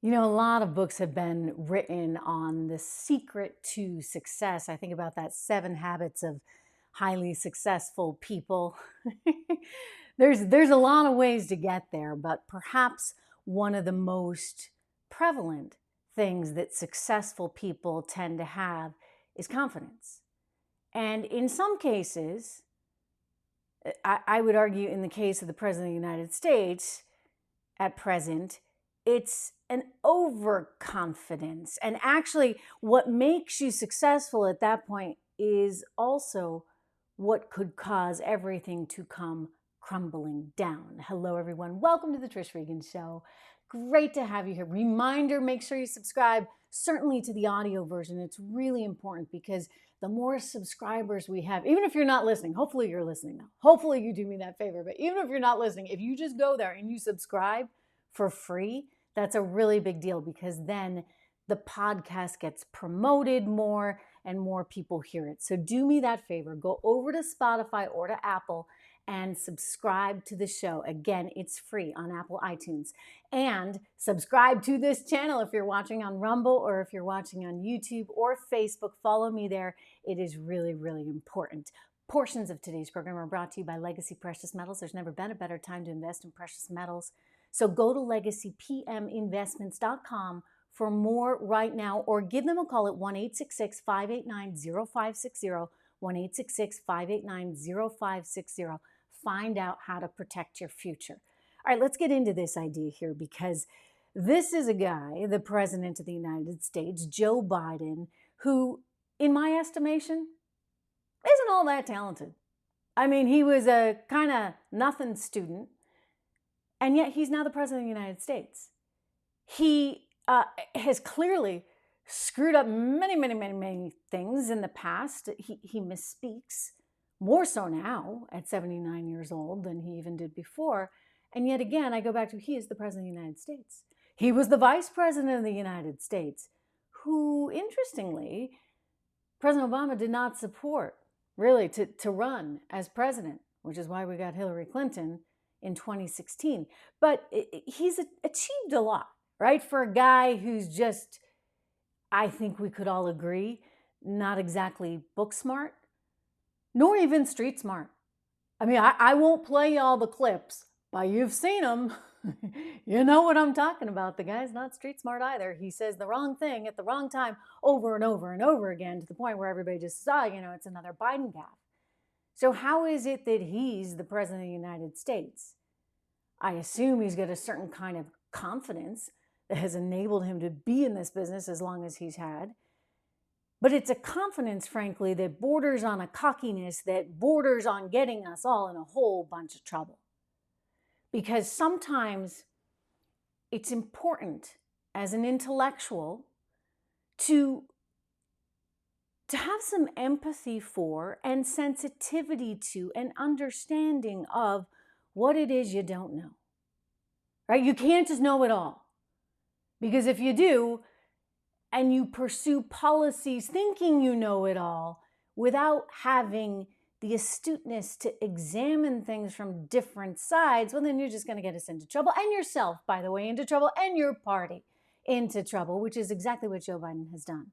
You know, a lot of books have been written on the secret to success. I think about that 7 habits of highly successful people. There's a lot of ways to get there, but perhaps one of the most prevalent things that successful people tend to have is confidence. And in some cases, I would argue in the case of the President of the United States at present, it's an overconfidence. And actually, what makes you successful at that point is also what could cause everything to come crumbling down. Hello, everyone. Welcome to the Trish Regan Show. Great to have you here. Reminder, make sure you subscribe, certainly to the audio version. It's really important because the more subscribers we have, even if you're not listening, hopefully you're listening now. Hopefully you do me that favor. But even if you're not listening, if you just go there and you subscribe for free, that's a really big deal because then the podcast gets promoted more and more people hear it. So do me that favor. Go over to Spotify or to Apple and subscribe to the show. Again, it's free on Apple iTunes. And subscribe to this channel if you're watching on Rumble or if you're watching on YouTube or Facebook. Follow me there. It is really, really important. Portions of today's program are brought to you by Legacy Precious Metals. There's never been a better time to invest in precious metals. So go to legacypminvestments.com for more right now, or give them a call at 1-866-589-0560, 1-866-589-0560. Find out how to protect your future. All right, let's get into this idea here because this is a guy, the President of the United States, Joe Biden, who, in my estimation, isn't all that talented. I mean, he was a kind of nothing student. And yet he's now the President of the United States. He has clearly screwed up many things in the past. He misspeaks, more so now at 79 years old than he even did before. And yet again, I go back to he is the President of the United States. He was the Vice President of the United States, who, interestingly, President Obama did not support, really, to run as president, which is why we got Hillary Clinton in 2016. But he's achieved a lot, right? For a guy who's just, I think we could all agree, not exactly book smart, nor even street smart. I mean, I won't play all the clips, but you've seen them. You know what I'm talking about. The guy's not street smart either. He says the wrong thing at the wrong time over and over and over again to the point where everybody just saw, it's another Biden gaffe. So how is it that he's the President of the United States? I assume he's got a certain kind of confidence that has enabled him to be in this business as long as he's had. But it's a confidence, frankly, that borders on a cockiness that borders on getting us all in a whole bunch of trouble. Because sometimes it's important as an intellectual to have some empathy for and sensitivity to and understanding of what it is you don't know, right? You can't just know it all. Because if you do, and you pursue policies thinking you know it all without having the astuteness to examine things from different sides, well, then you're just going to get us into trouble, and yourself, by the way, into trouble, and your party into trouble, which is exactly what Joe Biden has done.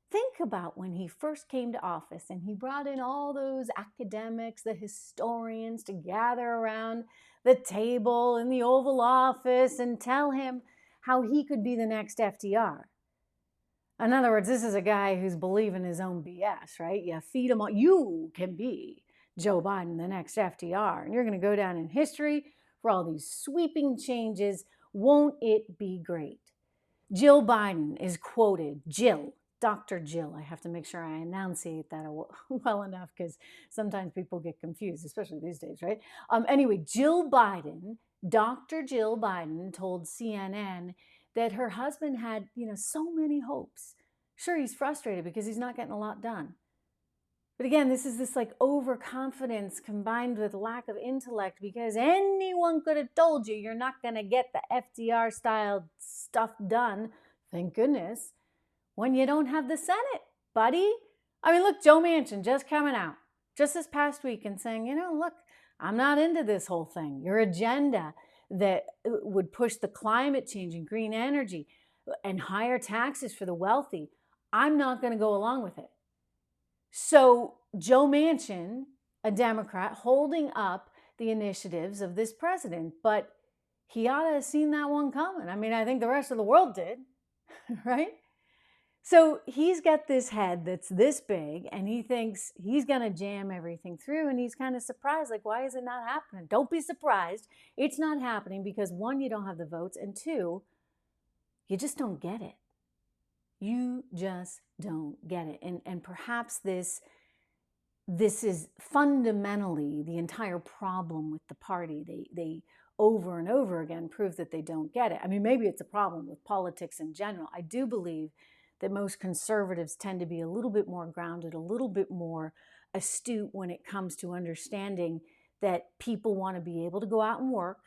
Think about when he first came to office and he brought in all those academics, the historians, to gather around the table in the Oval Office and tell him how he could be the next FDR. In other words, this is a guy who's believing his own BS, right? You feed him all. You can be Joe Biden, the next FDR, and you're going to go down in history for all these sweeping changes. Won't it be great? Jill Biden is quoted, Dr. Jill, I have to make sure I enunciate that well enough because sometimes people get confused, especially these days, right? Anyway, Dr. Jill Biden told CNN that her husband had, so many hopes. Sure, he's frustrated because he's not getting a lot done. But again, this is this overconfidence combined with lack of intellect because anyone could have told you you're not going to get the FDR style stuff done. Thank goodness. When you don't have the Senate, buddy. I mean, look, Joe Manchin just coming out just this past week and saying, look, I'm not into this whole thing. Your agenda that would push the climate change and green energy and higher taxes for the wealthy. I'm not going to go along with it. So Joe Manchin, a Democrat, holding up the initiatives of this president, but he ought to have seen that one coming. I mean, I think the rest of the world did, right? So he's got this head that's this big, and he thinks he's going to jam everything through, and he's kind of surprised, like, why is it not happening? Don't be surprised. It's not happening because, one, you don't have the votes, and two, you just don't get it. You just don't get it. And perhaps this is fundamentally the entire problem with the party. They over and over again prove that they don't get it. I mean, maybe it's a problem with politics in general. I do believe that most conservatives tend to be a little bit more grounded, a little bit more astute when it comes to understanding that people want to be able to go out and work.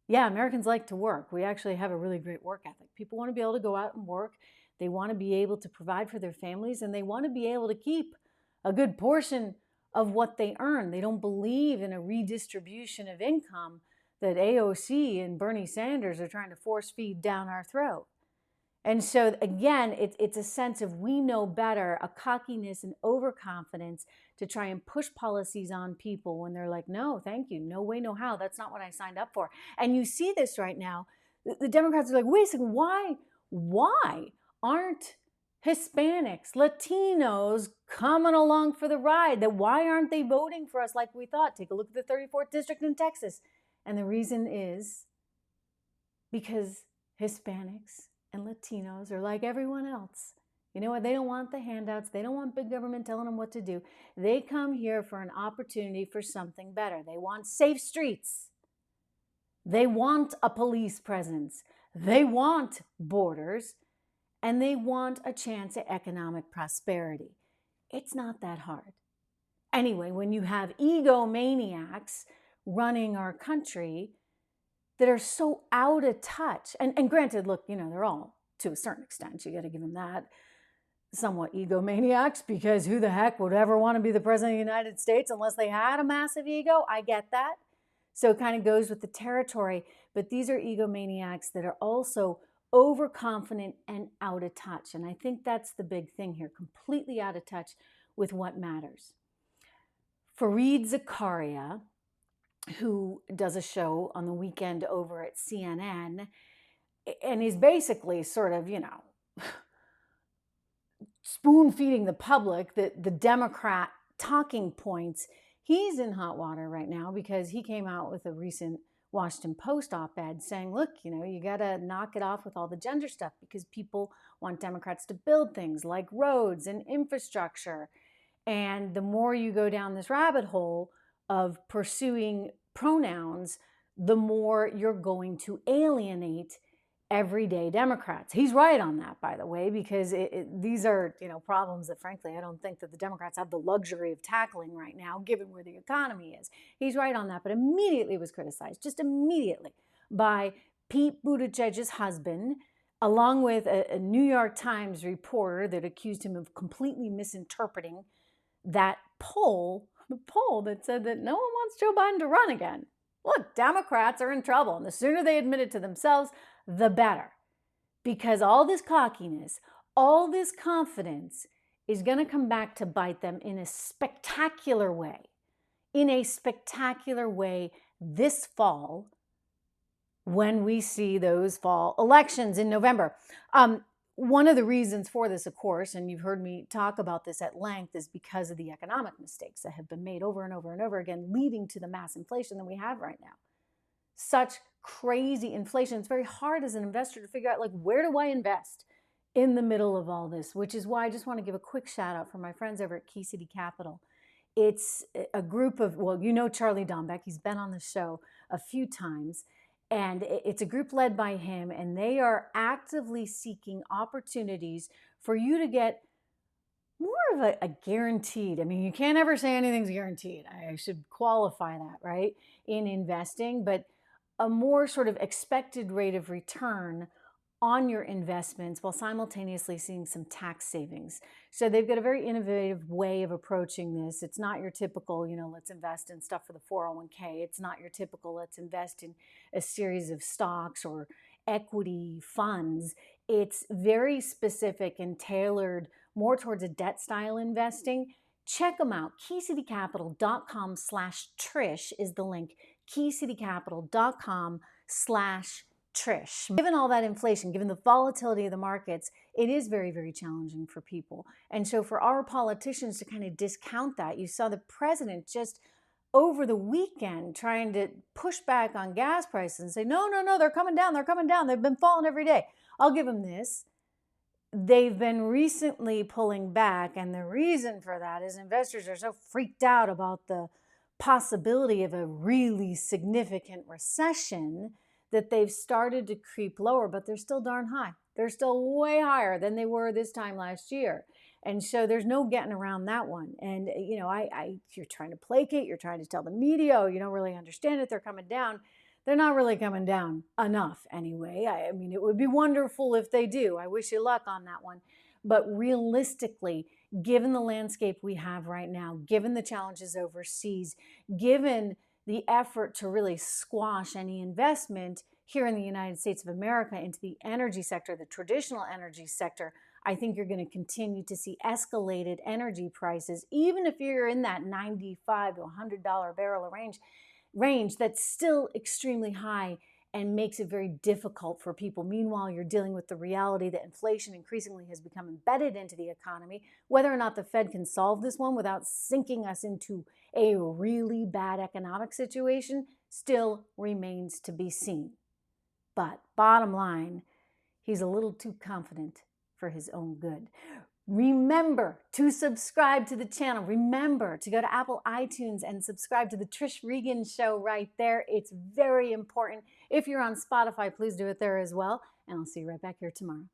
Yeah, Americans like to work. We actually have a really great work ethic. People want to be able to go out and work. They want to be able to provide for their families, and they want to be able to keep a good portion of what they earn. They don't believe in a redistribution of income that AOC and Bernie Sanders are trying to force feed down our throat. And so, again, it's a sense of we know better, a cockiness and overconfidence to try and push policies on people when they're like, no, thank you, no way, no how. That's not what I signed up for. And you see this right now. The Democrats are like, wait a second, why aren't Hispanics, Latinos coming along for the ride? That why aren't they voting for us like we thought? Take a look at the 34th district in Texas. And the reason is because Hispanics and Latinos are like everyone else. You know what? They don't want the handouts. They don't want big government telling them what to do. They come here for an opportunity for something better. They want safe streets. They want a police presence. They want borders. And they want a chance at economic prosperity. It's not that hard. Anyway, when you have egomaniacs running our country that are so out of touch, and granted, look, they're all, to a certain extent, you got to give them that, somewhat egomaniacs, because who the heck would ever want to be the president of the United States unless they had a massive ego? I get that. So it kind of goes with the territory, but these are egomaniacs that are also overconfident and out of touch. And I think that's the big thing here, completely out of touch with what matters. Fareed Zakaria, who does a show on the weekend over at CNN, and he's basically sort of, spoon-feeding the public the Democrat talking points. He's in hot water right now because he came out with a recent Washington Post op-ed saying, look, you got to knock it off with all the gender stuff because people want Democrats to build things like roads and infrastructure. And the more you go down this rabbit hole of pursuing pronouns, the more you're going to alienate everyday Democrats. He's right on that, by the way, because these are problems that, frankly, I don't think that the Democrats have the luxury of tackling right now, given where the economy is. He's right on that, but immediately was criticized, just immediately, by Pete Buttigieg's husband, along with a New York Times reporter that accused him of completely misinterpreting that poll, the poll that said that no one wants Joe Biden to run again. Look, Democrats are in trouble, and the sooner they admit it to themselves, the better. Because all this cockiness, all this confidence is going to come back to bite them in a spectacular way. In a spectacular way this fall when we see those fall elections in November. One of the reasons for this, of course, and you've heard me talk about this at length, is because of the economic mistakes that have been made over and over and over again, leading to the mass inflation that we have right now. Such crazy inflation. It's very hard as an investor to figure out, where do I invest in the middle of all this? Which is why I just want to give a quick shout out for my friends over at Key City Capital. It's a group of, Charlie Dombeck. He's been on the show a few times. And it's a group led by him, and they are actively seeking opportunities for you to get more of a guaranteed, you can't ever say anything's guaranteed. I should qualify that, right, in investing, but a more sort of expected rate of return on your investments while simultaneously seeing some tax savings. So they've got a very innovative way of approaching this. It's not your typical, let's invest in stuff for the 401k. It's not your typical, let's invest in a series of stocks or equity funds. It's very specific and tailored more towards a debt style investing. Check them out. keycitycapital.com/Trish is the link. keycitycapital.com/Trish. Given all that inflation, given the volatility of the markets, it is very, very challenging for people. And so for our politicians to kind of discount that, you saw the president just over the weekend trying to push back on gas prices and say, no, they're coming down, they've been falling every day. I'll give them this. They've been recently pulling back, and the reason for that is investors are so freaked out about the possibility of a really significant recession that they've started to creep lower, but they're still darn high. They're still way higher than they were this time last year. And so there's no getting around that one. And, you're trying to placate, you're trying to tell the media, oh, you don't really understand it, they're coming down. They're not really coming down enough anyway. I mean, it would be wonderful if they do. I wish you luck on that one. But realistically, given the landscape we have right now, given the challenges overseas, given the effort to really squash any investment here in the United States of America into the energy sector, the traditional energy sector, I think you're going to continue to see escalated energy prices, even if you're in that $95 to $100 a barrel range, that's still extremely high and makes it very difficult for people. Meanwhile, you're dealing with the reality that inflation increasingly has become embedded into the economy. Whether or not the Fed can solve this one without sinking us into a really bad economic situation still remains to be seen. But bottom line, he's a little too confident for his own good. Remember to subscribe to the channel. Remember to go to Apple iTunes and subscribe to the Trish Regan Show right there. It's very important. If you're on Spotify, please do it there as well. And I'll see you right back here tomorrow.